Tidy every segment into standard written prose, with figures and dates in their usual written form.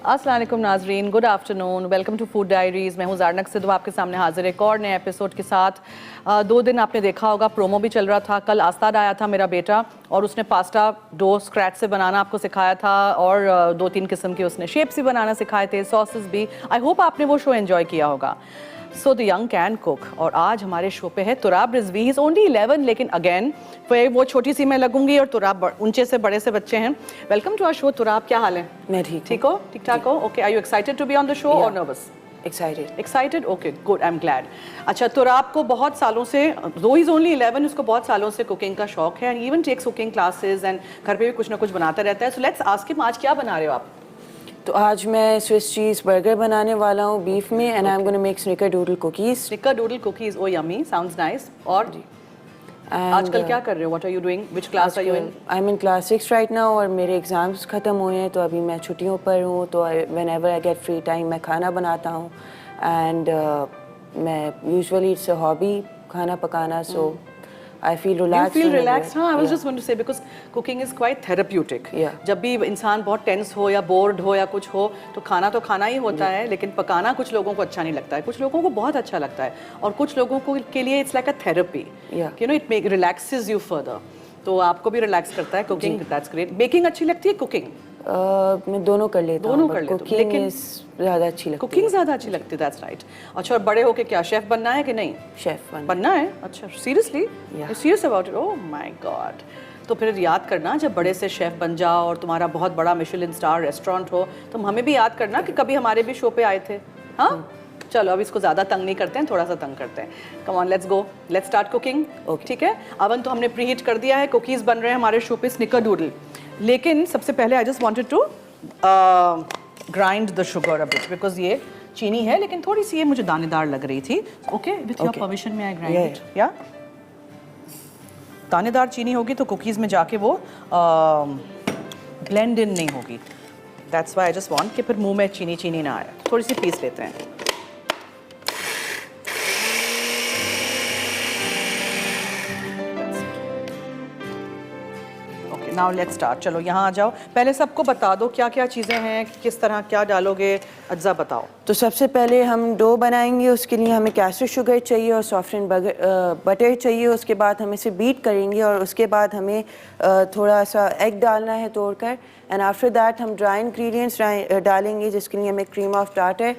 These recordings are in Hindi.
अस्सलाम वालेकुम नाजरीन, good afternoon, welcome to food diaries. मैं हूँ ज़ारनक सिद्धू आपके सामने हाजिर एक और नए एपिसोड के साथ। 2 दिन आपने देखा होगा, प्रोमो भी चल रहा था। कल आस्ताद आया था मेरा बेटा और उसने पास्ता डो स्क्रैच से बनाना आपको सिखाया था और 2-3 किस्म के उसने शेप्स भी बनाना सिखाए थे, सॉसेस भी। आई होप आपने वो शो एंजॉय किया होगा। So the young can cook, और आज हमारे शो पे है Turab Rizvi. He is only 11, लेकिन अगेन फिर वो छोटी सी मैं लगूंगी और तुराब ऊंचे से बड़े से बच्चे हैं। Welcome to our show. Turab, क्या हाल है? मैं ठीक हो? ठीक ठाक हो? Okay, are you excited to be on the show और nervous? Excited, okay, good, I am glad. अच्छा, तुराब को बहुत सालों से, दो इज ओनली 11, उसको बहुत सालों से कुकिंग का शौक है and even takes cooking classes and घर पे भी कुछ ना कुछ बनाता रहता है। सो लेट्स आस्क हिम, आज क्या बना रहे हो आप? तो आज मैं स्विस चीज़ बर्गर बनाने वाला हूँ बीफ में, and I am gonna make snickerdoodle cookies. Snickerdoodle cookies, oh yummy, sounds nice. और आजकल क्या कर रहे हो? What are you doing? Which class are you in? I am in class 6 right now और मेरे एग्ज़ाम्स ख़त्म हुए हैं, तो अभी मैं छुट्टियों पर हूँ। तो whenever I get free time मैं खाना बनाता हूँ एंड मैं यूजुअली इट्स अ हॉबी खाना पकाना, सो I feel relaxed. You feel relaxed? हाँ, I was just going to say because cooking is quite therapeutic. जब भी इंसान बहुत टेंस हो या बोर्ड हो या कुछ हो, तो खाना ही होता है, लेकिन पकाना कुछ लोगों को अच्छा नहीं लगता है, कुछ लोगों को बहुत अच्छा लगता है, और कुछ लोगों को के लिए it's like a therapy. You know, it relaxes you further. तो आपको भी रिलैक्स करता है कुकिंग, दैट्स ग्रेट। बेकिंग अच्छी लगती है, कुकिंग? मैं दोनों कर लेता हूँ। कुकिंग ज़्यादा अच्छी लगती है। कुकिंग ज़्यादा अच्छी लगती है, दैट्स राइट। अच्छा, और बड़े होके क्या शेफ बनना है कि नहीं? शेफ बनना है। अच्छा, seriously? Serious about it? Oh my God. तो फिर याद करना, जब बड़े से शेफ बन जाओ और तुम्हारा बहुत बड़ा मिशेलिन स्टार रेस्टोरेंट हो, तो हमें भी याद करना कि कभी हमारे भी शो पे आए थे। हाँ, चलो अब इसको ज़्यादा तंग नहीं करते हैं, थोड़ा सा तंग करते हैं। Come on, let's go, let's start cooking. ठीक है, अवन तो हमने प्री हीट कर दिया है, कुकीज़ बन रहे हैं हमारे शो पे स्निकरडूडल। लेकिन सबसे पहले I just wanted to grind the sugar a bit, because ये चीनी है लेकिन थोड़ी सी ये मुझे दानेदार लग रही थी। ओके, विथ योर परमिशन में आई ग्राइंड इट। या दानेदार चीनी होगी तो कुकीज़ में जाके वो ब्लेंड इन नहीं होगी। That's why I just want कि फिर मुंह में चीनी ना आए। थोड़ी सी पीस लेते हैं। Now let's start. चलो यहाँ आ जाओ, पहले सबको बता दो क्या क्या चीज़ें हैं, किस तरह क्या डालोगे, अज्जा बताओ। तो सबसे पहले हम डो बनाएंगे, उसके लिए हमें कैस्टर शुगर चाहिए और सॉफ्टन बटर चाहिए। उसके बाद हम इसे बीट करेंगे और उसके बाद हमें थोड़ा सा एग डालना है तोड़कर, एंड आफ्टर दैट हम ड्राई इंग्रेडिएंट्स डालेंगे, जिसके लिए हमें क्रीम ऑफ टार्टर,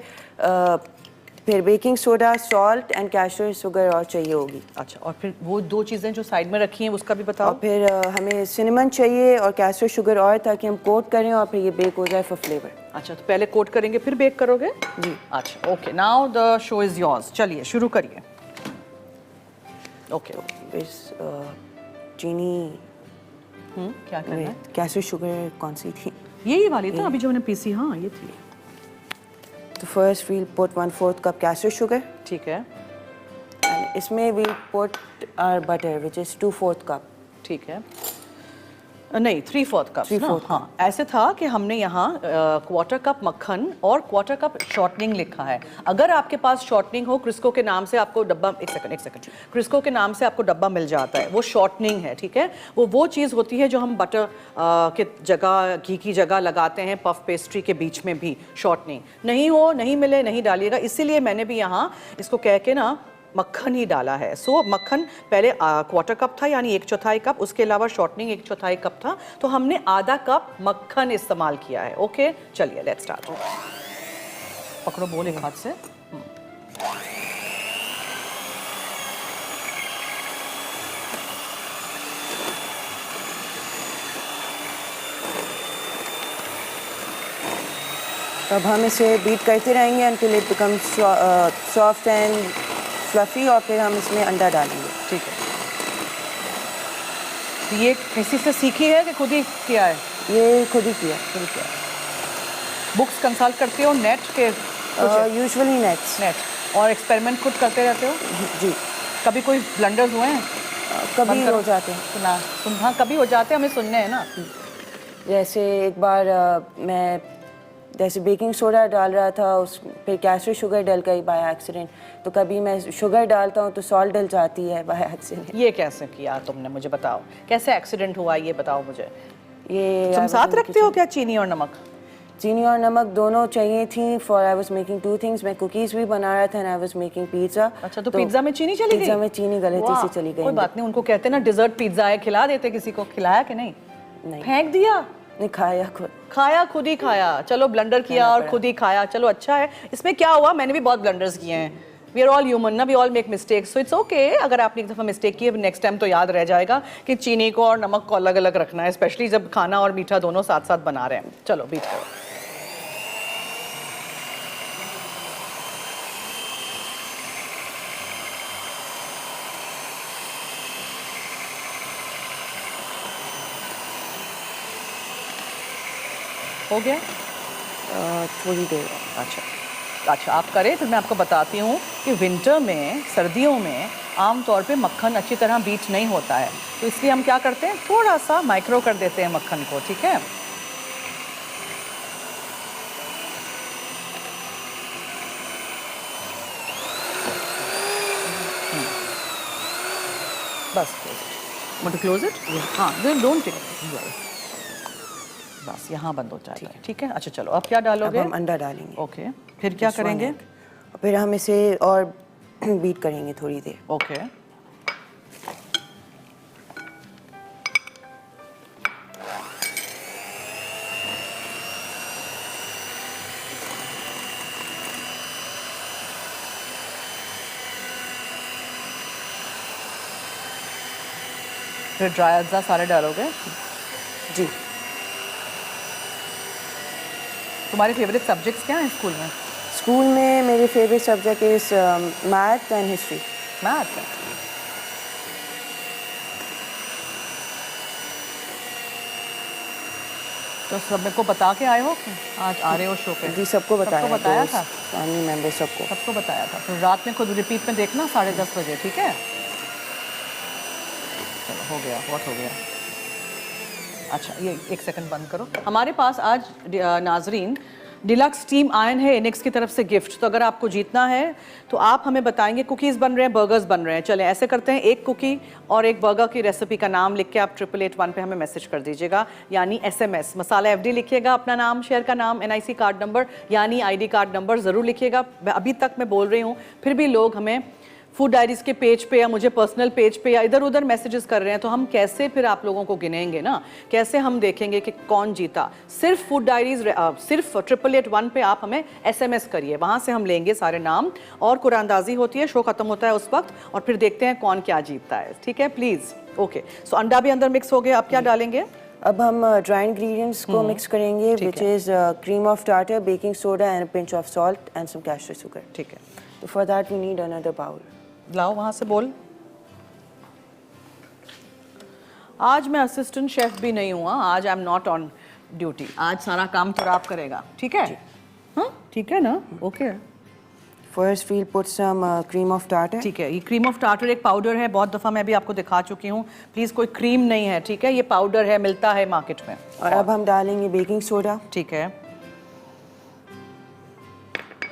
फिर baking soda, salt and castor sugar और चाहिए होगी। अच्छा, और फिर वो दो चीज़ें जो साइड में रखी हैं उसका भी बताओ। और फिर हमें सिनेमन चाहिए और कैस्टर शुगर और, ताकि हम कोट करें और फिर ये बेक हो जाए फॉर फ्लेवर। अच्छा, तो पहले कोट करेंगे फिर बेक करोगे? जी। अच्छा, okay, now the show is yours. चलिए शुरू करिए। ओके, चीनी क्या करना है? कैस्टर शुगर कौन सी थी? यही वाली था अभी जो मैंने पीसी। हाँ, ये थी। तो first we'll put 1/4 cup caster sugar. ठीक है। एंड इसमें we'll put our butter which is 2/4 cup. ठीक है, नहीं 3/4 कप। 3/4 हाँ, ऐसे था कि हमने यहाँ 1/4 कप मक्खन और 1/4 कप शॉर्टनिंग लिखा है। अगर आपके पास शॉर्टनिंग हो, क्रिस्को के नाम से आपको डब्बा, एक सेकंड, क्रिस्को के नाम से आपको डब्बा मिल जाता है, वो शॉर्टनिंग है। ठीक है, वो चीज़ होती है जो हम बटर के जगह, घी की जगह लगाते हैं पफ पेस्ट्री के बीच में भी। शॉर्टनिंग नहीं मिले नहीं डालिएगा, इसीलिए मैंने भी यहाँ इसको कह के ना मक्खन ही डाला है। सो मक्खन पहले 1/4 कप था, यानी 1/4 कप, उसके अलावा शॉर्टनिंग 1/4 कप था, तो हमने आधा कप मक्खन इस्तेमाल किया है। ओके, चलिए लेट्स स्टार्ट। पकड़ो बोल एक हाथ से। अब हम इसे बीट करते रहेंगे until it becomes soft and fluffy, और फिर हम इसमें अंडा डालेंगे। ठीक है, तो ये किसी से सीखी है कि खुद ही किया है? ये खुद ही किया। बुक्स कंसल्ट करते हो नेट के? Usually net. और एक्सपेरिमेंट खुद करते रहते हो? जी। कभी कोई ब्लंडर्स हुए हैं? कभी हो जाते हैं। हाँ, कभी हो जाते हैं, हमें सुनने हैं ना। जैसे एक बार मैं जैसे बेकिंग सोडा डाल रहा था, उस फिर कैस्टर शुगर डल गई बाय एक्सीडेंट। तो कभी मैं शुगर डालता हूँ तो सॉल्ट डल जाती है बाय एक्सीडेंट। ये कैसे किया तुमने, मुझे बताओ, कैसे एक्सीडेंट हुआ ये बताओ मुझे। ये तुम साथ रखते हो क्या चीनी और नमक? चीनी और नमक दोनों चाहिए थी for I was making two things. मैं कुकीज़ भी बना रहा था and I was making pizza. अच्छा, तो पिज्जा में चीनी चली गई? पिज़्ज़ा में चीनी गलती से चली गई। कोई बात नहीं, उनको कहते हैं ना डिजर्ट पिज्जा है, खिला देते किसी को। खिलाया कि नहीं? नहीं। फेंक दिया? नहीं, खाया खुद। खाया, खुद ही खाया। चलो, ब्लंडर किया और खुद ही खाया, चलो अच्छा है। इसमें क्या हुआ, मैंने भी बहुत ब्लंडर्स किए हैं। वी आर ऑल ह्यूमन ना, we all make mistakes, so it's okay. अगर आपने एक दफ़ा मिस्टेक की है, नेक्स्ट टाइम तो याद रह जाएगा कि चीनी को और नमक को अलग अलग रखना है, स्पेशली जब खाना और मीठा दोनों साथ साथ बना रहे हैं। चलो बीट करो। हो गया? थोड़ी देर। अच्छा आप करें, फिर मैं आपको बताती हूँ कि विंटर में, सर्दियों में आमतौर पे मक्खन अच्छी तरह बीट नहीं होता है, तो इसलिए हम क्या करते हैं, थोड़ा सा माइक्रो कर देते हैं मक्खन को, ठीक है? बस क्लोज इट। हाँ, डोंट टेक, बस यहाँ बंद हो जाएगा, ठीक है? अच्छा चलो, अब क्या डालोगे? अब हम अंडा डालेंगे। ओके, फिर क्या करेंगे? फिर हम इसे और बीट करेंगे थोड़ी देर। ओके। फिर ड्राई अज्जा सारे डालोगे? जी। तुम्हारे फेवरेट सब्जेक्ट्स क्या हैं स्कूल में? स्कूल में मेरे favourite subject is math and history. Math. तो सब मेरे को बता के आए हो आज आ रहे हो शो पे? जी, सबको बताया था, फैमिली मेंबर सबको बताया था। फिर रात में खुद रिपीट में देखना 10:30 बजे, ठीक है? चलो हो गया, बहुत हो गया। अच्छा, ये एक सेकंड बंद करो। हमारे पास आज नाजरीन डिलक्स टीम आयन है इनेक्स की तरफ से गिफ्ट। तो अगर आपको जीतना है तो आप हमें बताएंगे, कुकीज़ बन रहे हैं, बर्गर्स बन रहे हैं। चलें ऐसे करते हैं, एक कुकी और एक बर्गर की रेसिपी का नाम लिख के आप 8881 पे हमें मैसेज कर दीजिएगा, यानी SMS। मसाला FD लिखिएगा, अपना नाम, शेयर का नाम, NIC कार्ड नंबर यानी ID कार्ड नंबर ज़रूर लिखिएगा। अभी तक मैं बोल रही हूँ, फिर भी लोग हमें फूड डायरीज़ के पेज पे या मुझे पर्सनल पेज पे या इधर उधर मैसेजेस कर रहे हैं, तो हम कैसे फिर आप लोगों को गिनेंगे ना? कैसे हम देखेंगे कि कौन जीता? सिर्फ फूड डायरीज़, सिर्फ 8881 पे आप हमें SMS करिए, वहाँ से हम लेंगे सारे नाम और कुरानंदाजी होती है, शो ख़त्म होता है उस वक्त, और फिर देखते हैं कौन क्या जीतता है, ठीक है? प्लीज़। ओके, सो अंडा भी अंदर मिक्स हो गया, अब क्या डालेंगे? अब हम ड्राई इंग्रेडिएंट्स को मिक्स करेंगे, which is cream of tartar, baking soda and pinch of salt and some caster sugar. ठीक है, तो for that we need another bowl. लाओ वहाँ से बोल। आज मैं असिस्टेंट शेफ भी नहीं हुआ, आज I am not on duty, आज सारा काम तो आप करेगा, ठीक है? हाँ ठीक है ना? Okay. First we'll put some cream of tartar. ठीक है, ये क्रीम ऑफ टार्टर एक पाउडर है, बहुत दफ़ा मैं भी आपको दिखा चुकी हूँ। प्लीज़ कोई क्रीम नहीं है, ठीक है? ये पाउडर है, मिलता है मार्केट में। और अब हम डालेंगे बेकिंग सोडा। ठीक है।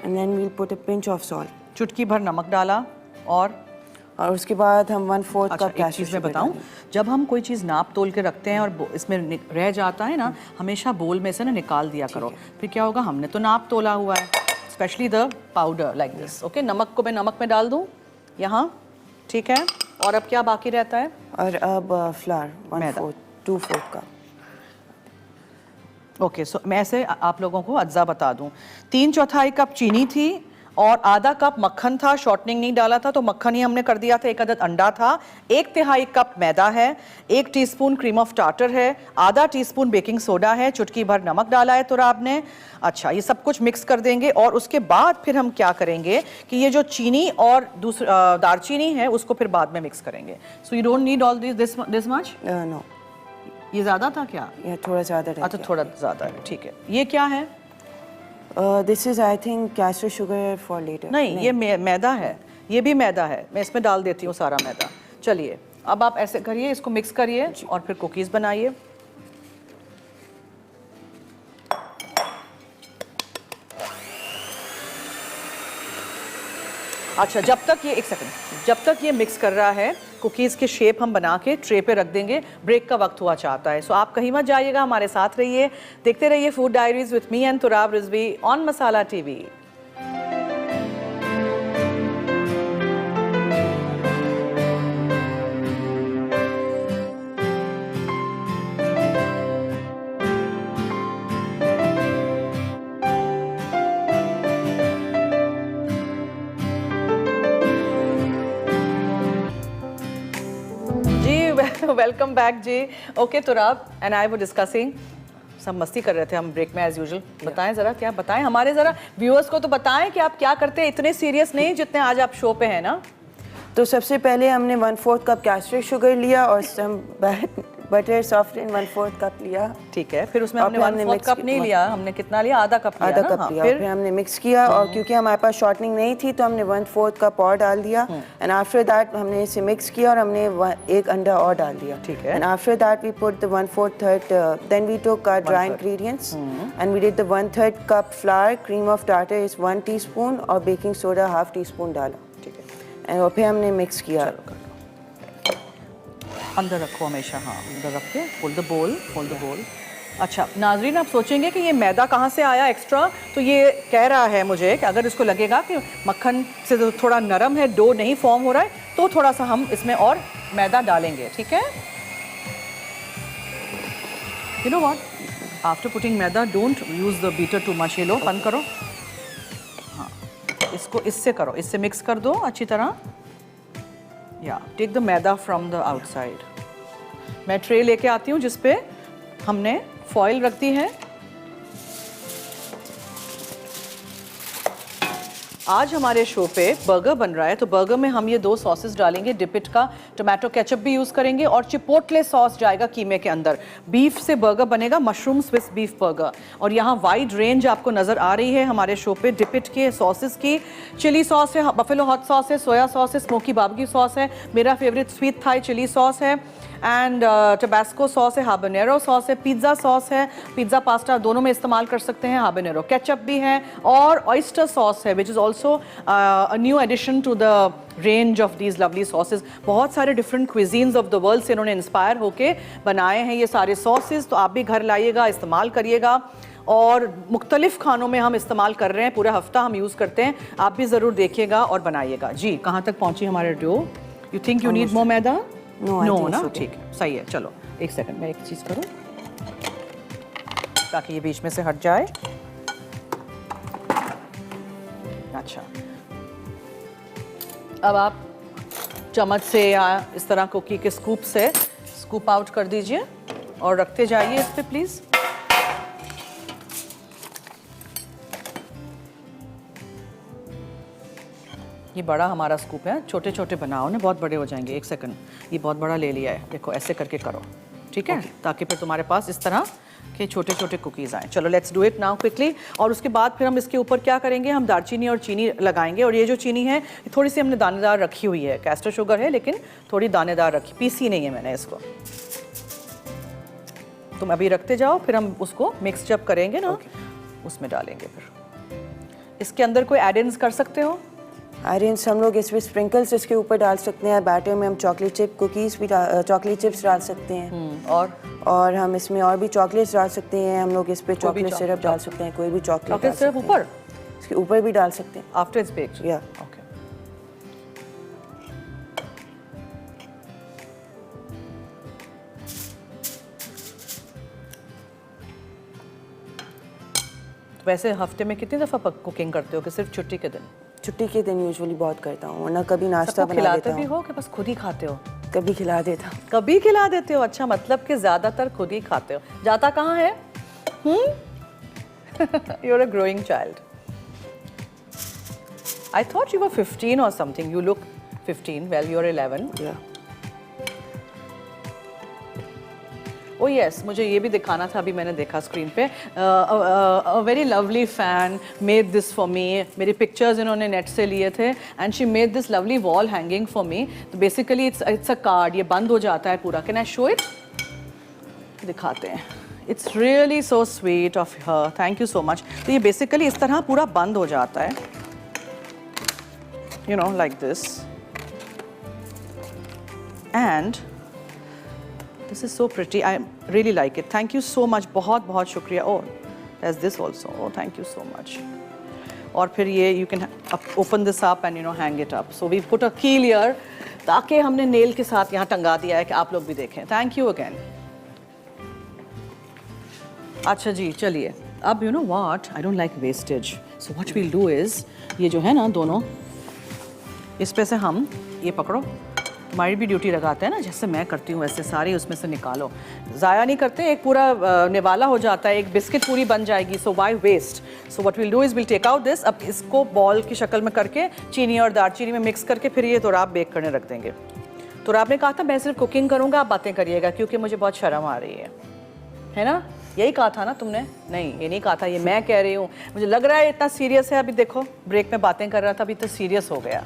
And then we'll put a pinch of salt. चुटकी भर नमक डाला और उसके बाद हम 1/4 अच्छा, कप एक चीज़ मैं बताऊं, जब हम कोई चीज़ नाप तोल के रखते हैं और इसमें रह जाता है ना, हमेशा बोल में से ना निकाल दिया करो। फिर क्या होगा, हमने तो नाप तोला हुआ है, specially the powder like this. Okay, नमक को मैं नमक में डाल दूं यहाँ, ठीक है? और अब क्या बाकी रहता है? और अब फ्लावर 1/4 2/4 कप। ओके, सो मैं ऐसे आप लोगों को अज्जा बता दूं, 3/4 कप चीनी थी और आधा कप मक्खन था, शॉर्टनिंग नहीं डाला था तो मक्खन ही हमने कर दिया था। 1 अदद अंडा था, 1/3 कप मैदा है, 1 टीस्पून क्रीम ऑफ टार्टर है, आधा टीस्पून बेकिंग सोडा है, चुटकी भर नमक डाला है तुराब ने। अच्छा, ये सब कुछ मिक्स कर देंगे और उसके बाद फिर हम क्या करेंगे कि ये जो चीनी और दूसरा दालचीनी है उसको फिर बाद में मिक्स करेंगे। So you don't need all this much? No, ये ज़्यादा था क्या? ये थोड़ा ज़्यादा रह अच्छा, थोड़ा ज़्यादा है, ठीक है। ये क्या है? This is I think caster sugar for later. नहीं, ये मैदा है, ये भी मैदा है, मैं इसमें डाल देती हूँ सारा मैदा। चलिए, अब आप ऐसे करिए, इसको मिक्स करिए और फिर कुकीज़ बनाइए। अच्छा, जब तक ये, एक सेकंड, जब तक ये मिक्स कर रहा है, कुकीज़ की शेप हम बना के ट्रे पे रख देंगे, ब्रेक का वक्त हुआ चाहता है। सो आप कहीं मत जाइएगा, हमारे साथ रहिए, देखते रहिए food diaries with me and Turab Rizvi on Masala TV. Welcome back जी। Okay Turab and I were discussing, सब मस्ती कर रहे थे हम ब्रेक में एज यूजुअल। बताएं ज़रा, क्या बताएं हमारे ज़रा व्यूअर्स को तो बताएं कि आप क्या करते हैं। इतने सीरियस नहीं जितने आज आप शो पे हैं ना। तो सबसे पहले हमने 1/4 कप कैस्टर शुगर लिया और सम बटर सॉफ्टन 1/4 कप लिया। ठीक है, फिर उसमें हमने 1/4 कप नहीं लिया, हमने कितना लिया? आधा कप लिया। आधा कप लिया। फिर हमने मिक्स किया और क्योंकि हमारे पास शॉर्टनिंग नहीं थी तो हमने 1/4 कप और डाल दिया। एंड आफ्टर दैट हमने इसे मिक्स किया और हमने एक अंडा और डाल दिया। ठीक है। And after that we put the 1/4 then we took our dry ingredients and we did the 1/3 cup flour, cream of tartar is 1 teaspoon और बेकिंग सोडा 1/2 टीस्पून डाला। ठीक है, और फिर हमने मिक्स किया। अंदर रखो हमेशा, हाँ अंदर रख के होल्ड द बोल, होल्ड द बोल। अच्छा नाजरीन, आप सोचेंगे कि ये मैदा कहाँ से आया एक्स्ट्रा, तो ये कह रहा है मुझे कि अगर इसको लगेगा कि मक्खन से तो थोड़ा नरम है, डो नहीं फॉर्म हो रहा है, तो थोड़ा सा हम इसमें और मैदा डालेंगे। ठीक है, you know what, after putting मैदा don't use the beater too much. ये लो बंद करो, हाँ इसको इससे करो, इससे मिक्स कर दो अच्छी तरह। या टेक द मैदा फ्रॉम द आउटसाइड। मैं ट्रे लेके आती हूँ जिस पे हमने फॉइल रख दी है। आज हमारे शो पे बर्गर बन रहा है, तो बर्गर में हम ये 2 सॉसेस डालेंगे। डिपिट का टोमेटो केचप भी यूज़ करेंगे और चिपोटले सॉस जाएगा कीमे के अंदर। बीफ से बर्गर बनेगा, मशरूम स्विस बीफ बर्गर। और यहाँ वाइड रेंज आपको नज़र आ रही है हमारे शो पे डिपिट के सॉसेस की। चिली सॉस है, बफेलो हॉट सॉस है, सोया सॉस है, स्मोकी बारबेक्यू सॉस है, मेरा favourite sweet Thai chilli sauce है, एंड टबास्को सॉस है, हाबानेरो सॉस है, पिज़्ज़ा सॉस है, पिज़्ज़ा पास्ता दोनों में इस्तेमाल कर सकते हैं, हाबानेरो केचप भी है, और ऑयस्टर सॉस है which is also a new addition to the range of these lovely sauces. बहुत सारे different cuisines of the world से इन्होंने इंस्पायर होके बनाए हैं ये सारे सॉसेज। तो आप भी घर लाइएगा, इस्तेमाल करिएगा, और मुख्तलिफ खानों में हम इस्तेमाल कर रहे हैं, पूरा हफ्ता हम यूज़ करते हैं। आप भी ज़रूर देखिएगा और बनाइएगा। जी, कहाँ तक पहुँची हमारे dough? You think you need more मैदा? नो ना, ठीक है, सही है। चलो एक सेकंड, मैं एक चीज़ करूँ ताकि ये बीच में से हट जाए। अच्छा, अब आप चम्मच से या इस तरह कुकी के स्कूप से स्कूप आउट कर दीजिए और रखते जाइए इस पे प्लीज़। ये बड़ा हमारा स्कूप है, छोटे छोटे बनाओ ना, बहुत बड़े हो जाएंगे। एक सेकंड, ये बहुत बड़ा ले लिया है, देखो ऐसे करके करो, ठीक है, ताकि फिर तुम्हारे पास इस तरह के छोटे छोटे कुकीज़ आएँ। चलो let's do it now quickly. और उसके बाद फिर हम इसके ऊपर क्या करेंगे, हम दालचीनी और चीनी लगाएंगे। और ये जो चीनी है थोड़ी सी हमने दानेदार रखी हुई है, कैस्टर शुगर है लेकिन थोड़ी दानेदार रखी, पीसी नहीं है मैंने इसको। तुम अभी रखते जाओ, फिर हम उसको मिक्स जब करेंगे ना उसमें डालेंगे। फिर इसके अंदर कोई एड इन्स कर सकते हो? आर्यंस हम लोग इसमें स्प्रिंकल्स इसके ऊपर डाल सकते हैं। बैटर में हम चॉकलेट चिप कुकीज़ भी चॉकलेट चिप्स डाल सकते हैं। और हम इसमें और भी चॉकलेट्स डाल सकते हैं। हम लोग इस पे चॉकलेट सिरप डाल सकते हैं, कोई भी चॉकलेट सिरप ऊपर, इसके ऊपर भी डाल सकते हैं आफ्टर इट्स बेक्ड। या ओके, वैसे हफ्ते में कितनी दफ़ा कुकिंग करते हो कि सिर्फ छुट्टी के दिन? छुट्टी के दिन यूजुअली बहुत करता हूँ, वरना कभी नाश्ता बना खिलाते देता भी हूँ। हो कि बस खुद ही खाते हो? कभी खिला देता हूँ। कभी खिला देते हो? अच्छा, मतलब कि ज़्यादातर खुद ही खाते हो। जाता कहाँ है? You are a growing child. I thought you were 15 और something. You look 15, well you are 11। या ओ यस, मुझे ये भी दिखाना था, अभी मैंने देखा स्क्रीन पे। Very lovely fan made this for me. मेरी पिक्चर्स इन्होंने नेट से लिए थे and she made this lovely wall hanging for me. तो बेसिकली इट्स अ कार्ड, ये बंद हो जाता है पूरा। Can I show it? दिखाते हैं। It's really so sweet of her, thank you so much. तो ये बेसिकली इस तरह पूरा बंद हो जाता है, you no, like this. And this is so pretty, I really like it, thank you so much, बहुत बहुत शुक्रिया। ओह there's this also, oh thank you so much। और फिर ये you can open this up and hang it up, so we put a keel here ताकि हमने नेल के साथ यहाँ टंगा दिया है कि आप लोग भी देखें। Thank you again. अच्छा जी, चलिए अब you know what, I don't like wastage, so what we'll do is ये जो है ना दोनों, इस पे से हम ये पकड़ो, तुम्हारी भी ड्यूटी लगाते हैं ना, जैसे मैं करती हूँ वैसे सारी उसमें से निकालो, ज़ाया नहीं करते, एक पूरा निवाला हो जाता है, एक बिस्किट पूरी बन जाएगी, so why waste. So what will do is will take out this, अब इसको बॉल की शक्ल में करके चीनी और दालचीनी में मिक्स करके फिर ये तुराब बेक करने रख देंगे। तुराब ने कहा था मैं सिर्फ कुकिंग करूँगा, आप बातें करिएगा क्योंकि मुझे बहुत शर्म आ रही है ना? यही कहा था ना तुमने? नहीं, ये नहीं कहा था, ये मैं कह रही हूँ। मुझे लग रहा है इतना सीरियस है, अभी देखो ब्रेक में बातें कर रहा था, अभी तो सीरियस हो गया।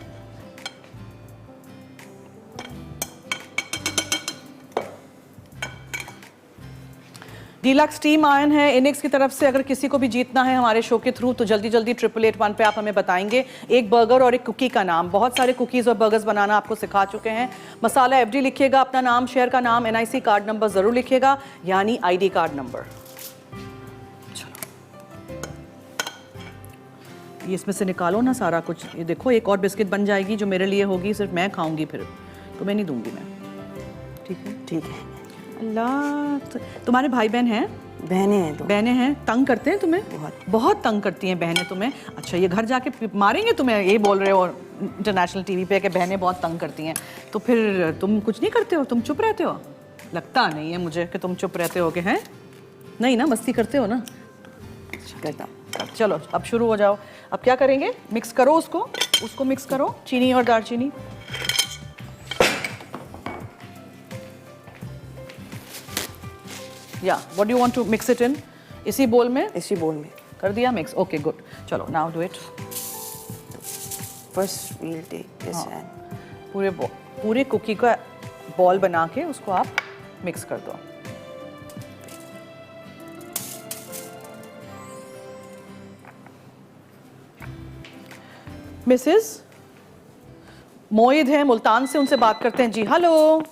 डीलक्स टीम आयन है इनिक्स की तरफ से, अगर किसी को भी जीतना है हमारे शो के थ्रू तो जल्दी जल्दी 8881 पे आप हमें बताएंगे एक बर्गर और एक कुकी का नाम। बहुत सारे कुकीज़ और बर्गर्स बनाना आपको सिखा चुके हैं। मसाला FD लिखिएगा, अपना नाम, शहर का नाम, NIC कार्ड नंबर ज़रूर लिखिएगा, यानी ID कार्ड नंबर। चलो ये इसमें से निकालो ना सारा कुछ। ये देखो एक और बिस्किट बन जाएगी जो मेरे लिए होगी, सिर्फ मैं खाऊंगी, फिर तुम्हें नहीं दूंगी मैं। ठीक है? ठीक है। अल्लाह, तुम्हारे भाई बहन हैं? बहनें हैं। तो बहनें हैं, तंग करते हैं तुम्हें? बहुत तंग करती हैं बहनें तुम्हें। अच्छा, ये घर जाके मारेंगे तुम्हें, यही बोल रहे हो इंटरनेशनल TV पे कि बहनें बहुत तंग करती हैं, तो फिर तुम कुछ नहीं करते हो, तुम चुप रहते हो? लगता नहीं है मुझे कि तुम चुप रहते हो, कि हैं? नहीं ना, मस्ती करते हो ना? करता। चलो अब शुरू हो जाओ। अब क्या करेंगे? मिक्स करो उसको मिक्स करो, चीनी और दालचीनी। या what do you want to mix it in? इसी बोल में? इसी बोल में कर दिया मिक्स, ओके गुड। चलो now do it. First we'll take this and पूरे कुकी का बॉल बना के उसको आप मिक्स कर दो। मिसेस मोइद है मुल्तान से, उनसे बात करते हैं जी। हेलो।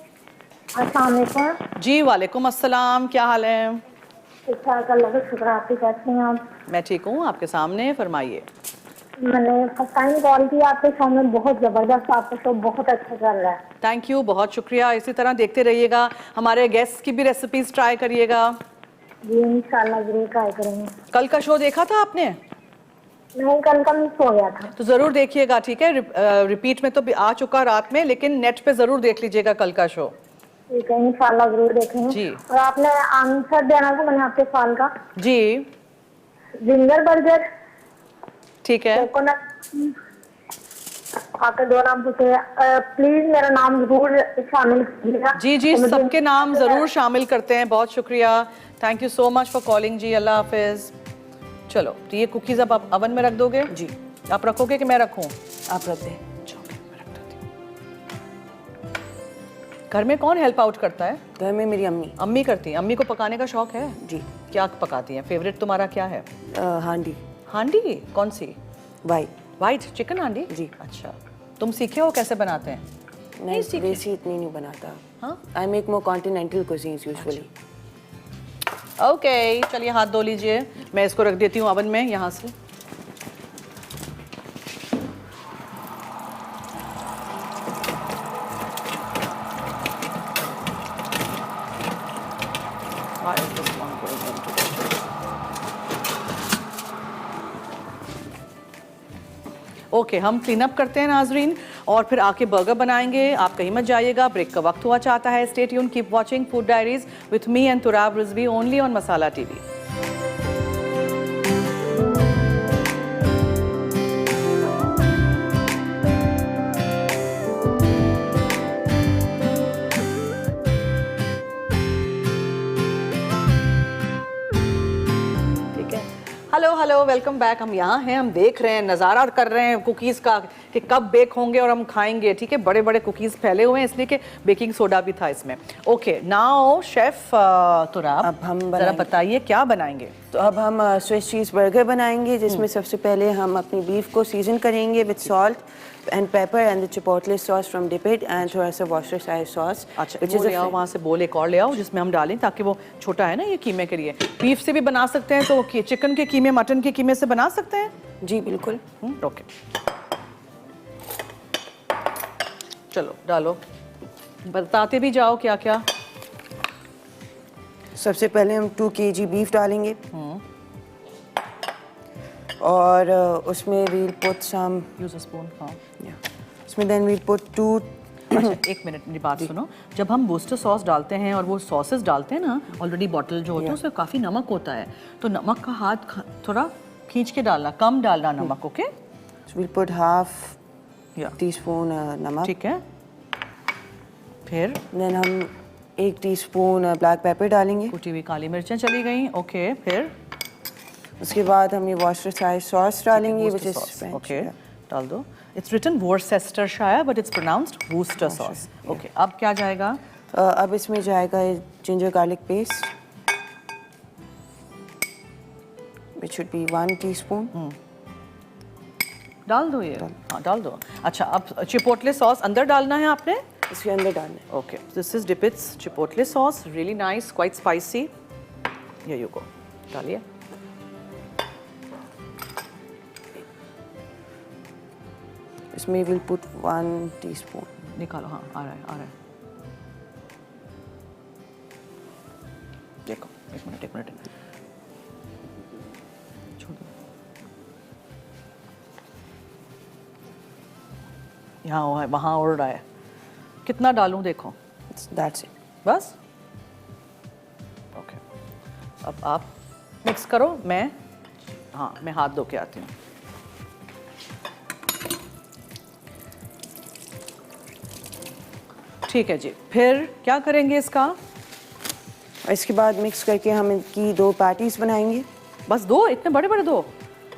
अस्सलाम वालेकुम। जी वालेकुम अस्सलाम, क्या हाल है? ठीक ठाक, अल्लाह का शुक्र। आप कैसे हैं आप? मैं ठीक हूँ, आपके सामने, फरमाइए। मैंने फर्स्ट टाइम कॉल किया आपके सामने, बहुत ज़बरदस्त, आपका शो बहुत अच्छा चल रहा है। थैंक यू, बहुत शुक्रिया। इसी तरह देखते रहिएगा, हमारे गेस्ट की भी रेसिपीज ट्राई करिएगा। जी इंशाल्लाह जरूर ट्राई करेंगे। कल का शो देखा था आपने? नहीं, कल का मिस हो गया था। तो ज़रूर देखिएगा, ठीक है? रिपीट में तो आ चुका रात में, लेकिन नेट पे ज़रूर देख लीजिएगा कल का शो। ठीक है, इंशाल्लाह जरूर देखेंगे जी। और आपने आंसर देना था मैंने आपके सवाल का। जी जिंगर बर्गर, ठीक है। कोकोनट, आपके दो नाम पूछे, प्लीज मेरा नाम जरूर शामिल कीजिएगा। जी जी, तो मुझे- सबके नाम ज़रूर शामिल करते हैं, बहुत शुक्रिया, thank you so much for calling जी, अल्लाह हाफिज़। चलो, तो ये कुकीज़ अब आप अवन में रख दोगे? जी। आप रखोगे कि मैं रखूँ? आप रख दें। घर में कौन हेल्प आउट करता है? घर में मेरी अम्मी। अम्मी करती हैं। अम्मी को पकाने का शौक है? जी। क्या पकाती हैं? फेवरेट तुम्हारा क्या है? हांडी। हांडी? कौन सी? वाइट चिकन हांडी? जी। अच्छा, तुम सीखे हो कैसे बनाते हैं? नहीं, सीखी। वैसी इतनी नहीं बनाता। हाँ? I make more continental cuisines usually. Okay, चलिए हाथ धो लीजिए, मैं इसको रख देती हूँ अवन में यहाँ से। ओके, हम क्लीन अप करते हैं नाजरीन, और फिर आके बर्गर बनाएंगे। आप कहीं मत जाइएगा, ब्रेक का वक्त हुआ चाहता है। Stay tune, keep watching food diaries with me and Turab Rizvi, only on masala TV। Hello welcome back. हम यहाँ हैं, हम देख रहे हैं, नज़ारा कर रहे हैं कुकीज़ का कि कब बेक होंगे और हम खाएंगे। ठीक है, बड़े बड़े कुकीज़ फैले हुए हैं इसलिए कि बेकिंग सोडा भी था इसमें। ओके नाउ शेफ तुराब, अब हम ज़रा बताइए क्या बनाएंगे। तो अब हम स्विस चीज़ बर्गर बनाएंगे, जिसमें सबसे पहले हम अपनी बीफ को सीजन करेंगे with salt and pepper and the chipotle sauce from Dipitt and थोड़ा सा वॉस्टरशायर सॉस। अच्छा वो ले आओ वहाँ से, बोल एक और ले आओ जिसमें हम डालें, ताकि वो छोटा है ना ये कीमे के लिए। बीफ से भी बना सकते हैं तो चिकन के कीमे, मटन के कीमे से बना सकते हैं। जी बिल्कुल। ओके चलो डालो, बताते भी जाओ क्या क्या। सबसे पहले हम 2 kg बीफ डालेंगे और उसमें we'll put some use a spoon. हाँ उसमें देन वील पुट 2। अच्छा एक मिनट मेरी बात सुनो, जब हम वोस्टर सॉस डालते हैं और वो सॉसेस डालते हैं ना ऑलरेडी बॉटल जो होते हैं उसमें काफ़ी नमक होता है, तो नमक का हाथ थोड़ा खींच के डालना, कम डालना नमक। Okay we'll put half teaspoon नमक। ठीक है, फिर देन हम 1 टीस्पून ब्लैक पेपर डालेंगे। कुटी हुई काली मिर्चें चली गई। ओके फिर उसके बाद हम ये वॉस्टरशायर सॉस डालेंगे विच इज फ्रेंच। ओके डाल दो। It's written Worcestershire but it's pronounced Worcester sauce. Okay अब क्या जाएगा? अब इसमें जाएगा ginger garlic paste which should be 1 teaspoon. डाल दो ये। हाँ डाल दो। अच्छा अब चिपोटले सॉस अंदर डालना है आपने, इसके अंदर डालना है। Okay this is Dipitt's chipotle sauce, really nice, quite spicy. ये यू गो, डालिए। इसमें विल पुट 1 टीस्पून। निकालो। हाँ आ रहा है, आ रहा है। देखो एक मिनट छोड़ दो। यहाँ वो है, वहाँ उड़ रहा है। कितना डालूं देखो? दैट्स इट, बस। ओके अब आप मिक्स करो, मैं हाथ धो के आती हूँ। ठीक है जी, फिर क्या करेंगे इसका? इसके बाद मिक्स करके हम इनकी 2 पैटीज बनाएंगे। बस 2? इतने बड़े बड़े 2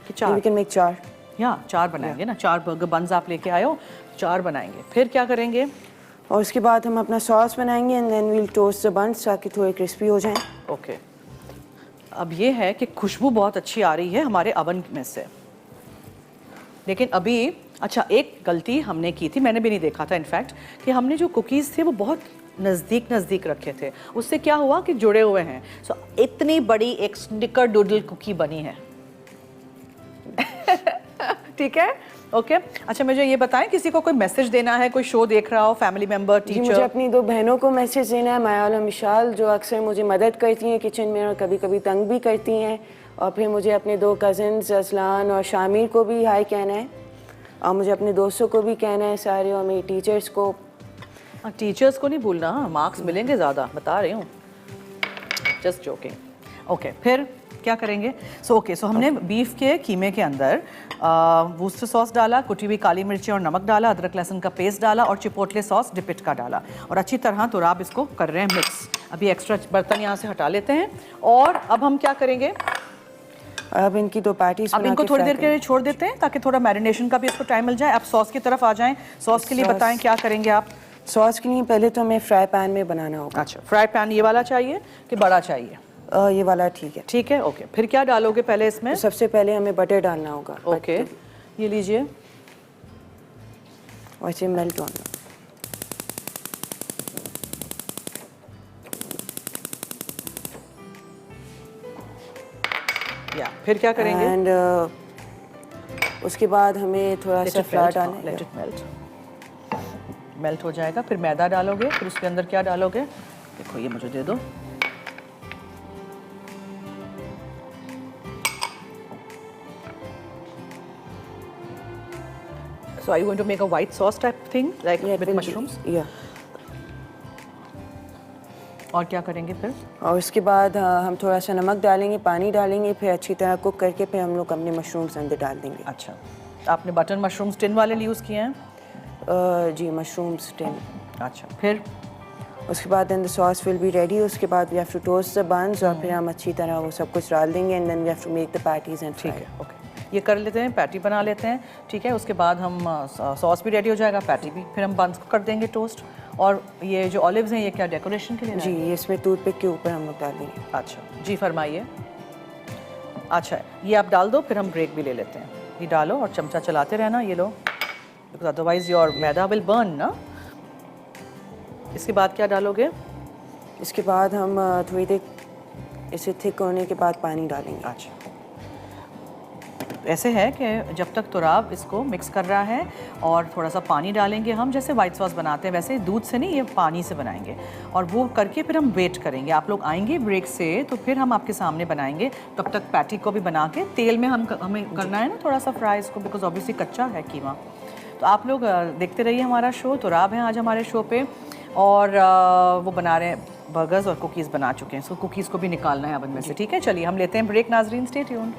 कि 4? We can make 4। या 4 बनाएंगे ना, 4 बर्गर बन्स आप लेके आए हो, 4 बनाएंगे। फिर क्या करेंगे? और उसके बाद हम अपना सॉस बनाएंगे and then we'll toast the buns ताकि थोड़े क्रिस्पी हो जाएं। ओके अब ये है कि खुशबू बहुत अच्छी आ रही है हमारे अवन में से, लेकिन अभी अच्छा एक गलती हमने की थी, मैंने भी नहीं देखा था इनफैक्ट, कि हमने जो कुकीज़ थे वो बहुत नज़दीक रखे थे। उससे क्या हुआ कि जुड़े हुए हैं। सो इतनी बड़ी एक स्निकर डूडल कुकी बनी है। ठीक है, ओके। अच्छा मुझे ये बताएं, किसी को कोई मैसेज देना है, कोई शो देख रहा हो, फैमिली मेम्बर, टीचर? मुझे अपनी 2 बहनों को मैसेज देना है, माया और मिशाल, जो अक्सर मुझे मदद करती हैं किचन में और कभी कभी तंग भी करती हैं। और फिर मुझे अपने 2 कज़न्स असलान और शामिर को भी हाय कहना है, और मुझे अपने दोस्तों को भी कहना है सारे, और मेरी टीचर्स को। टीचर्स को नहीं भूलना, मार्क्स मिलेंगे ज़्यादा, बता रही हूँ, जस्ट जोकिंग। ओके फिर क्या करेंगे? सो हमने बीफ के कीमे के अंदर वूस्टर सॉस डाला, कुटी हुई काली मिर्ची और नमक डाला, अदरक लहसुन का पेस्ट डाला और चिपोटले सॉस डिपिट का डाला, और अच्छी तरह तुराब इसको कर रहे हैं मिक्स। अभी एक्स्ट्रा बर्तन यहाँ से हटा लेते हैं, और अब हम क्या करेंगे? अब इनकी 2 पैटीज अब इनको थोड़ी देर के लिए छोड़ देते हैं ताकि थोड़ा मैरिनेशन का भी इसको टाइम मिल जाए। अब सॉस की तरफ आ जाएं। सॉस के लिए बताएं क्या करेंगे आप? सॉस के लिए पहले तो हमें फ्राई पैन में बनाना होगा। अच्छा फ्राई पैन ये वाला चाहिए कि बड़ा चाहिए? ये वाला ठीक है। ठीक है, ओके। फिर क्या डालोगे पहले इसमें? तो सबसे पहले हमें बटर डालना होगा। ओके ये लीजिए, और इसे मेल्ट होना। या फिर क्या करेंगे? एंड उसके बाद हमें थोड़ा सा फ्लावर डालना है। लेट इट मेल्ट हो जाएगा। फिर मैदा डालोगे, फिर उसके अंदर क्या डालोगे? देखो ये मुझे दे दो। So are you going to make a white sauce type thing like with mushrooms? Yeah. और क्या करेंगे फिर? और उसके बाद हम थोड़ा सा नमक डालेंगे, पानी डालेंगे, फिर अच्छी तरह कुक करके फिर हम लोग अपने मशरूम्स अंदर डाल देंगे। अच्छा आपने बटन मशरूम्स टिन वाले यूज़ किए हैं? जी मशरूम्स टिन। अच्छा फिर? उसके बाद then the sauce will be ready. उसके बाद we have to toast the buns और फिर हम अच्छी तरह वो सब कुछ डाल देंगे and then we have to make the patties and ठीक है, ओके, ये कर लेते हैं, पैटी बना लेते हैं, ठीक है। उसके बाद हम सॉस भी रेडी हो जाएगा, पैटी भी, फिर हम बंस को कर देंगे टोस्ट। और ये जो ऑलिव्स हैं ये क्या डेकोरेशन के लिए? जी, इसमें टूथपिक के ऊपर हम लोग डाल देंगे। अच्छा जी, फरमाइए। अच्छा, ये आप डाल दो, फिर हम ब्रेक भी ले लेते हैं। ये डालो और चमचा चलाते रहना, ये लो, because otherwise your maida will burn ना। इसके बाद क्या डालोगे? इसके बाद हम थोड़ी देर इसे थिक होने के बाद पानी डालेंगे। अच्छा, ऐसे है कि जब तक तुराब इसको मिक्स कर रहा है और थोड़ा सा पानी डालेंगे हम, जैसे वाइट सॉस बनाते हैं वैसे, दूध से नहीं, ये पानी से बनाएंगे। और वो करके फिर हम वेट करेंगे, आप लोग आएंगे ब्रेक से तो फिर हम आपके सामने बनाएंगे। तब तक पैटी को भी बना के तेल में हमें करना है ना थोड़ा सा फ्राई इसको, बिकॉज ऑब्वियसली कच्चा है कीमा। तो आप लोग देखते रहिए हमारा शो। तुराब हैं आज हमारे शो पे और वो बना रहे हैं बर्गर्स और कुकीज़ बना चुके हैं, सो कुकीज़ को भी निकालना है अवन में से, ठीक है। चलिए हम लेते हैं ब्रेक, नाजरीन स्टे ट्यून्ड।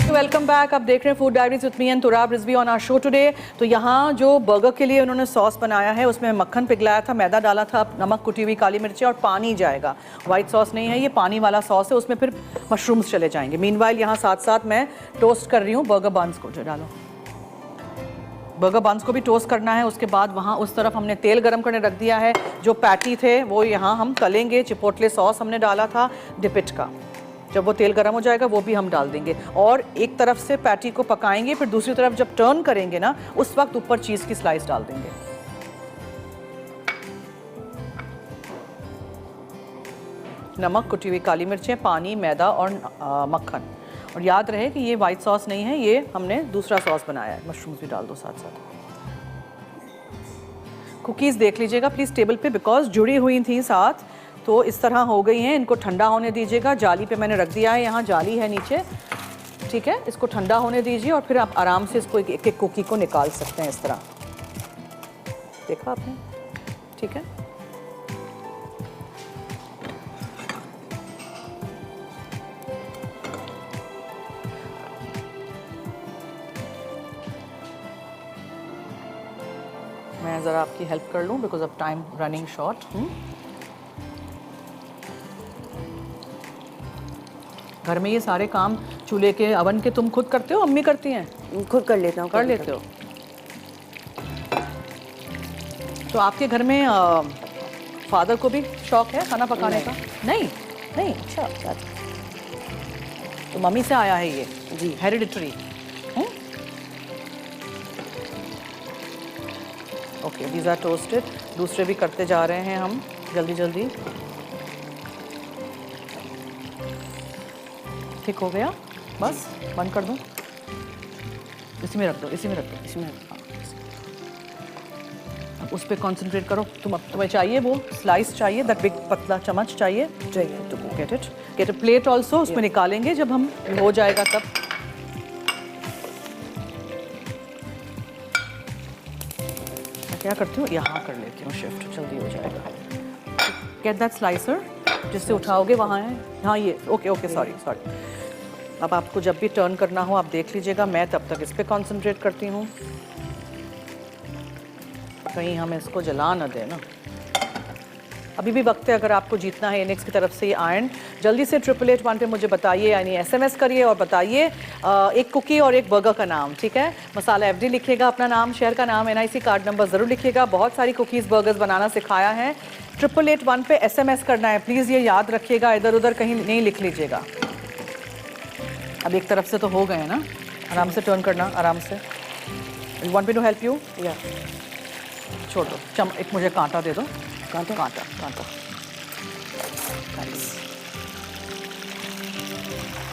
वेलकम बैक, आप देख रहे हैं food diaries with me and Turab Rizvi on our show today. तो यहाँ जो बर्गर के लिए उन्होंने सॉस बनाया है उसमें मक्खन पिघलाया था, मैदा डाला था, नमक, कुटी हुई काली मिर्ची और पानी जाएगा। वाइट सॉस नहीं है, ये पानी वाला सॉस है, उसमें फिर मशरूम्स चले जाएंगे। मीनवाइल यहाँ साथ साथ मैं टोस्ट कर रही हूँ बर्गर बन्स को। जो डालो, बर्गर बन्स को भी टोस्ट करना है। उसके बाद वहाँ उस तरफ हमने तेल गरम करने रख दिया है। जो पैटी थे वो यहाँ हम तलेंगे। चिपोटले सॉस हमने डाला था डिपिट का, जब वो तेल गर्म हो जाएगा वो भी हम डाल देंगे। और एक तरफ से पैटी को पकाएंगे, फिर दूसरी तरफ जब टर्न करेंगे ना उस वक्त ऊपर चीज़ की स्लाइस डाल देंगे। नमक, कुटी हुई काली मिर्चें, पानी, मैदा और मक्खन। और याद रहे कि ये वाइट सॉस नहीं है, ये हमने दूसरा सॉस बनाया है। मशरूम्स भी डाल दो साथ साथ। कुकीज़ देख लीजिएगा प्लीज़ टेबल पे, बिकॉज जुड़ी हुई थी साथ, तो इस तरह हो गई हैं। इनको ठंडा होने दीजिएगा। जाली पे मैंने रख दिया है, यहाँ जाली है नीचे, ठीक है। इसको ठंडा होने दीजिए और फिर आप आराम से इसको एक एक कुकी को निकाल सकते हैं इस तरह। देखा आपने, ठीक है। मैं ज़रा आपकी हेल्प कर लूँ because of time running short. घर में ये सारे काम चूल्हे के, अवन के तुम खुद करते हो, अम्मी करती हैं? खुद कर लेता हूँ। कर लेते हो। तो आपके घर में फादर को भी शौक है खाना पकाने का? नहीं नहीं, अच्छा। तो मम्मी से आया है ये? जी, hereditary. Okay, these are toasted. दूसरे भी करते जा रहे हैं हम जल्दी जल्दी। ठीक हो गया, बस बंद कर दूं। इसी में रख दो, इसी में रख दो, इसी में रख दो। अब उस पर कॉन्सेंट्रेट करो। तुम्हें चाहिए वो स्लाइस चाहिए, दैट बिग पतला चम्मच चाहिए to get a plate also. उसमें निकालेंगे जब हम हो जाएगा तब। क्या करती हूँ, यहाँ कर लेती हूँ शिफ्ट, जल्दी हो जाएगा। गेट दैट स्लाइसर, जिससे उठाओगे वहाँ है। हाँ ये, ओके ओके, सॉरी। अब आपको जब भी टर्न करना हो आप देख लीजिएगा, मैं तब तक इस पे कंसंट्रेट करती हूँ, कहीं हम इसको जला ना दें ना। अभी भी वक्त है, अगर आपको जीतना है इनिक्स की तरफ से ये आयरन, जल्दी से 8881 पे मुझे बताइए, यानी SMS करिए और बताइए एक कुकी और एक बर्गर का नाम, ठीक है। मसाला FD लिखिएगा, अपना नाम, शहर का नाम, NIC कार्ड नंबर ज़रूर लिखिएगा। बहुत सारी कुकीज़ बर्गर्स बनाना सिखाया है। 8881 पे SMS करना है, प्लीज़ ये याद रखिएगा, इधर उधर कहीं नहीं लिख लीजिएगा। अब एक तरफ से तो हो गए हैं ना, आराम से टर्न करना, आराम से। You want me to help you? या छोड़ दो, एक मुझे कांटा दे दो। कांटा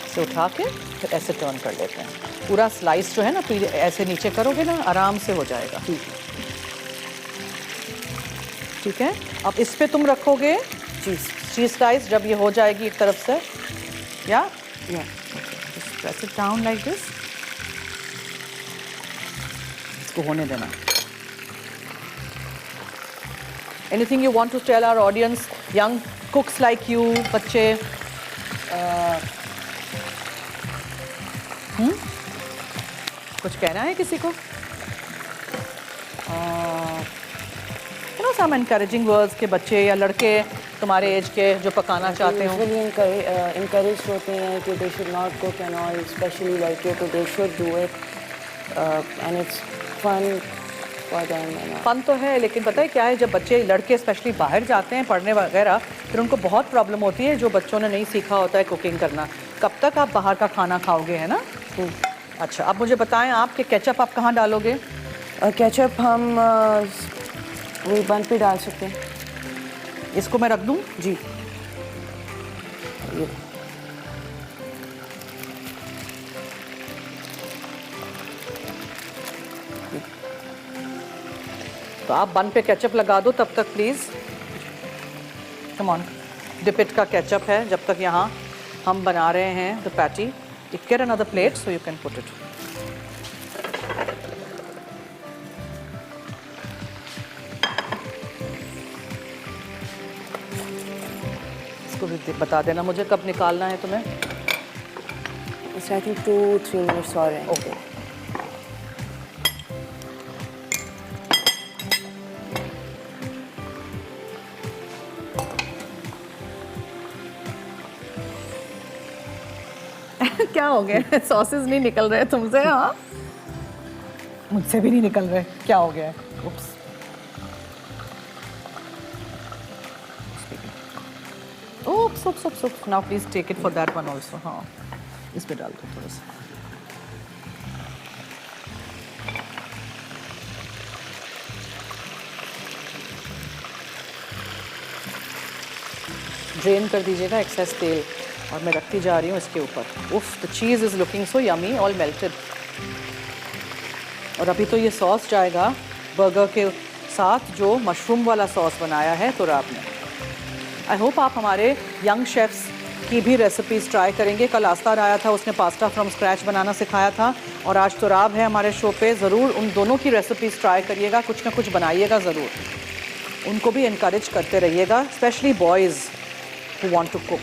से उठा के फिर ऐसे टर्न कर लेते हैं। पूरा स्लाइस जो है ना, तो ऐसे नीचे करोगे ना, आराम से हो जाएगा। ठीक है। अब इस पे तुम रखोगे चीज़ स्लाइस, जब ये हो जाएगी एक तरफ से, या press it down like this। इसको होने देना। Anything you want to tell our audience, young cooks like you, बच्चे? कुछ कहना है किसी को? You know some encouraging words के बच्चे या लड़के तुम्हारे एज के जो पकाना चाहते हो? encouraged होते हैं कि they should not cook and all, especially लड़कियों को, they should do it and it's fun for them and all. Fun तो है, लेकिन पता है क्या है, जब बच्चे लड़के स्पेशली बाहर जाते हैं पढ़ने वगैरह, फिर उनको बहुत प्रॉब्लम होती है जो बच्चों ने नहीं सीखा होता है कुकिंग करना। कब तक आप बाहर का खाना खाओगे, है ना? अच्छा, अब मुझे बताएं आप कि केचप आप कहाँ डालोगे? केचप हम वही बन पे डाल सकते हैं। इसको मैं रख दूं? जी। ये तो आप बन पे केचप लगा दो तब तक प्लीज़। कम ऑन, डिपिट का केचप है जब तक यहाँ हम बना रहे हैं the patty. Get another plate so you can put it. इसको भी बता देना मुझे कब निकालना है तुम्हें। I think 2-3 minutes और हैं। ओके। क्या हो गया? सॉसेस नहीं निकल रहे तुमसे? हाँ, मुझसे भी नहीं निकल रहे। क्या हो गया? उप्स। Oops, oops, oops, oops. Now please take it for that one also. हाँ, इस पे डाल दो थोड़ा सा। ड्रेन कर दीजिएगा एक्सेस तेल, और मैं रखती जा रही हूँ इसके ऊपर। उफ, the cheese is looking so yummy, all melted. और अभी तो ये सॉस जाएगा बर्गर के साथ, जो मशरूम वाला सॉस बनाया है तुराब ने। आई होप आप हमारे यंग शेफ्स की भी रेसिपीज़ ट्राई करेंगे। कल आस्तार आया था, उसने पास्ता फ्रॉम स्क्रैच बनाना सिखाया था, और आज तुराब है हमारे शो पे। ज़रूर उन दोनों की रेसिपीज़ ट्राई करिएगा, कुछ ना कुछ बनाइएगा ज़रूर। उनको भी इनकरेज करते रहिएगा, specially boys who want to cook.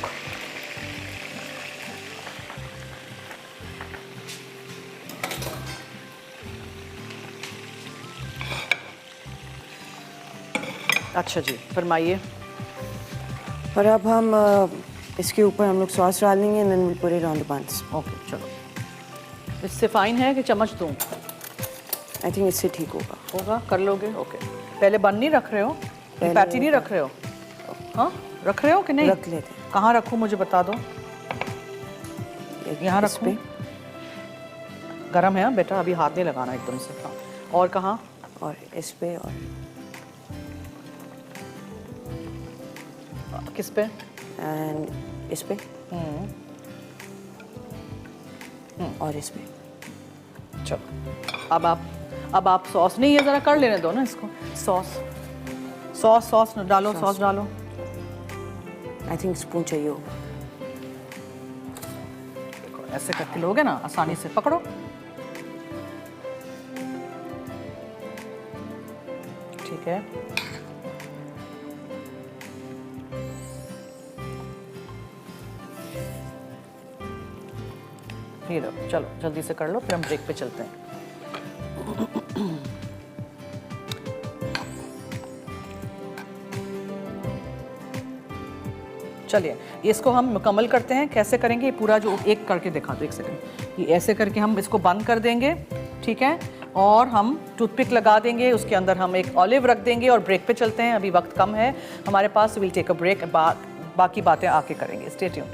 अच्छा जी, फरमाइए। और अब हम इसके ऊपर हम लोग सॉस डाल देंगे and then we'll put it on the buns. Okay, चलो। इससे फाइन है कि चम्मच दूँ? I think इससे ठीक होगा। होगा, कर लोगे? ओके। पहले बन नहीं रख रहे हो? पैटी नहीं रख रहे हो? हाँ, रख रहे हो कि नहीं? रख लेते हैं। कहाँ रखूँ मुझे बता दो। यहाँ इस रखूँ? गरम है बेटा, अभी हाथ नहीं लगाना एकदम से। हाँ, और कहाँ? और इस पे, और किस पे? एंड इस पे, और इस पे। चलो, अब आप सॉस नहीं, ये ज़रा कर लेने दो ना इसको। सॉस डालो, सॉस डालो। आई थिंक स्पून चाहिए होगा। देखो, ऐसे करके लोगे ना, आसानी से पकड़ो। ठीक है। ये लो, चलो जल्दी से कर लो, फिर हम ब्रेक पे चलते हैं। चलिए, इसको हम मुकम्मल करते हैं। कैसे करेंगे ये पूरा, जो एक करके दिखा दो, एक सेकंड। ये ऐसे करके हम इसको बंद कर देंगे, ठीक है, और हम टूथपिक लगा देंगे, उसके अंदर हम एक ऑलिव रख देंगे और ब्रेक पे चलते हैं। अभी वक्त कम है हमारे पास, विल टेक अ ब्रेक, बाकी बातें आके करेंगे। Stay tuned.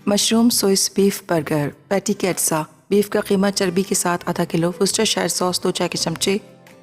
Mushroom Swiss beef burger patty के अज्जा। बीफ का कीमा चर्बी के साथ आधा किलो, वुस्टरशायर सॉस 2 चाय के चमचे,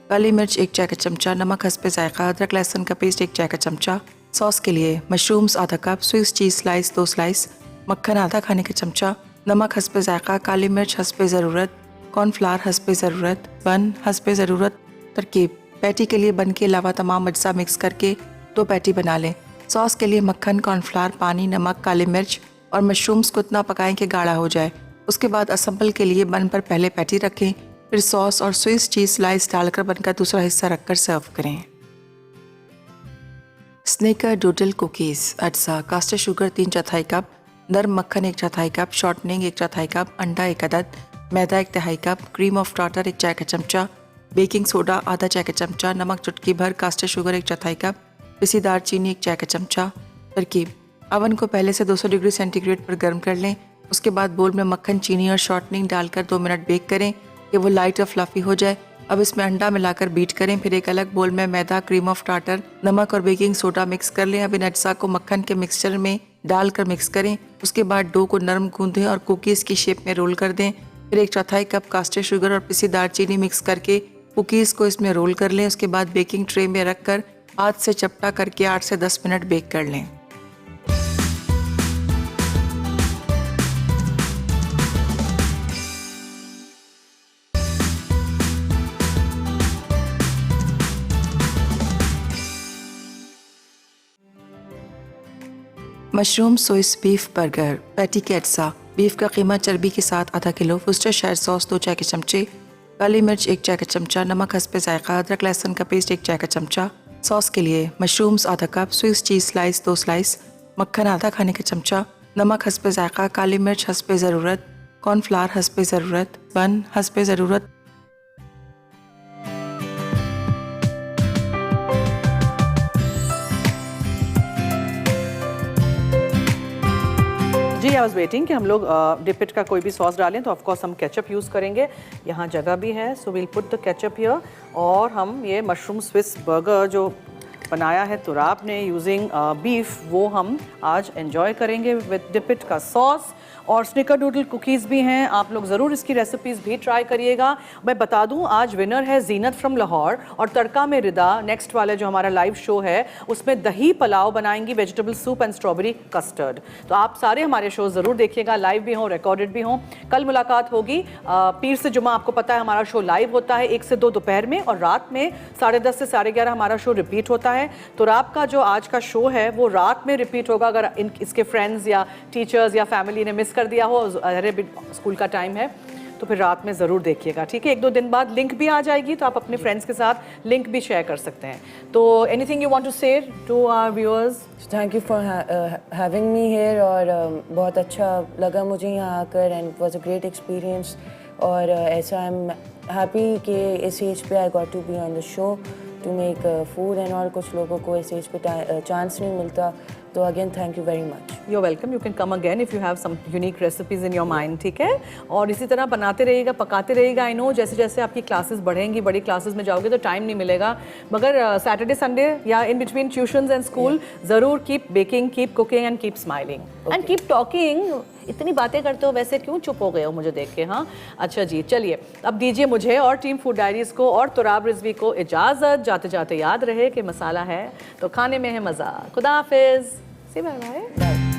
काली मिर्च 1 चाय का चमचा, नमक हस्बे जायका, अदरक लहसुन का पेस्ट 1 चाय का चमचा। सॉस के लिए मशरूम्स आधा cup, Swiss cheese slice 2 slice, मक्खन आधा खाने का चमचा, नमक हस्बे ज़ायक़ा, काली मिर्च हस्बे ज़रूरत, कॉर्नफ्लावर हस्बे ज़रूरत, बन हस्बे ज़रूरत। तरकीब: पैटी के लिए बन के अलावा तमाम अज्जा मिक्स करके 2 पैटी बना लें। सॉस के लिए मक्खन, कॉर्नफ्लावर, पानी, नमक, काली मिर्च और मशरूम्स को इतना पकाएं कि गाढ़ा हो जाए। उसके बाद असम्बल के लिए बन पर पहले पैटी रखें, फिर सॉस और स्विस चीज़ स्लाइस डालकर बन का दूसरा हिस्सा रखकर सर्व करें। Sneaker doodle cookies. अज्जा: कास्टर शुगर 3/4 कप, नरम मक्खन 1/4 कप, शॉर्टनिंग 1/4 कप, अंडा 1 अदद, मैदा 1/2 कप, क्रीम ऑफ टार्टर 1 चाय का चमचा, बेकिंग सोडा आधा चाय का चमचा, नमक चुटकी भर, कास्टर शुगर 1/4 कप, पिसी दालचीनी 1 चाय का चमचा। तरकीब: अवन को पहले से 200 डिग्री सेंटीग्रेड पर गर्म कर लें। उसके बाद बोल में मक्खन, चीनी और शॉर्टनिंग डालकर 2 मिनट बेक करें कि वो लाइट और फ्लफी हो जाए। अब इसमें अंडा मिलाकर बीट करें। फिर एक अलग बोल में मैदा, क्रीम ऑफ टार्टर, नमक और बेकिंग सोडा मिक्स कर लें। अब इन अज्जा को मक्खन के मिक्सचर में डालकर मिक्स करें। उसके बाद डो को नरम गूंदें और कुकीज़ की शेप में रोल कर दें। फिर 1/4 कप कास्टर शुगर और पिसी दालचीनी मिक्स करके कुकीज़ को इसमें रोल कर लें। उसके बाद बेकिंग ट्रे में रखकर हाथ से चपटा करके 8 से 10 मिनट बेक कर लें। Mushroom Swiss beef burger patty के अज्जा: बीफ का कीमा चर्बी के साथ आधा किलो, वुस्टरशायर सॉस 2 चाय के चमचे, काली मिर्च 1 चाय का चमचा, नमक हस्बे ज़ायक़ा, अदरक लहसुन का पेस्ट 1 चाय का चमचा। सॉस के लिए मशरूम्स आधा cup, Swiss cheese slice 2 slice, मक्खन आधा खाने का चमचा, नमक हस्बे ज़ायक़ा, काली मिर्च हस्बे ज़रूरत, कॉर्नफ्लावर हस्बे ज़रूरत, बन हस्बे ज़रूरत। जी, आई वॉज वेटिंग कि हम लोग डिपिट का कोई भी सॉस डालें, तो ऑफकोर्स हम केचप यूज़ करेंगे। यहाँ जगह भी है, so will put the ketchup here. और हम ये मशरूम स्विस बर्गर जो बनाया है तुराब ने यूजिंग बीफ, वो हम आज एंजॉय करेंगे विद डिपिट का सॉस। और स्निकर डूडल कुकीज़ भी हैं, आप लोग ज़रूर इसकी रेसिपीज़ भी ट्राई करिएगा। मैं बता दूं, आज विनर है जीनत फ्रॉम लाहौर, और तड़का में रिदा नेक्स्ट वाले जो हमारा लाइव शो है उसमें दही पुलाव बनाएंगी, vegetable soup and strawberry custard. तो आप सारे हमारे शो ज़रूर देखिएगा, लाइव भी हों, रिकॉर्डेड भी हों। कल मुलाकात होगी पीर से जुमा, आपको पता है हमारा शो लाइव होता है 1 से 2 दोपहर में, और रात में 10:30 से 11:30 हमारा शो रिपीट होता है। तो आपका जो आज का शो है वो रात में रिपीट होगा। अगर इसके फ्रेंड्स या टीचर्स या फैमिली ने मिस कर दिया हो, अरे स्कूल का टाइम है, तो फिर रात में ज़रूर देखिएगा, ठीक है। 1-2 दिन बाद लिंक भी आ जाएगी, तो आप अपने फ्रेंड्स के साथ लिंक भी शेयर कर सकते हैं। तो anything you want to say to our viewers? Thank you for having me here, और बहुत अच्छा लगा मुझे यहाँ आकर, and it was a great experience. और ऐसा आई एम हैप्पी कि इस एज पे I got to be on the show to make food and all. कुछ लोगों को इस एज पे चांस नहीं मिलता, तो again thank you very much. You welcome, you can come again if you have some unique recipes in your mind, ठीक है। और इसी तरह बनाते रहिएगा, पकाते रहिएगा। आई नो जैसे जैसे आपकी क्लासेस बढ़ेंगी, बड़ी क्लासेस में जाओगे तो टाइम नहीं मिलेगा, मगर सैटरडे संडे या in between tuitions and school ज़रूर keep baking, keep cooking and keep smiling and keep talking. इतनी बातें करते हो, वैसे क्यों चुप हो गए हो मुझे देख के? हाँ, अच्छा जी, चलिए अब दीजिए मुझे और टीम फूड डायरीज़ को और तुराब रिजवी को इजाज़त। जाते जाते याद रहे कि मसाला है तो खाने में है मज़ा। खुदा हाफिज़, सी बाय बाय।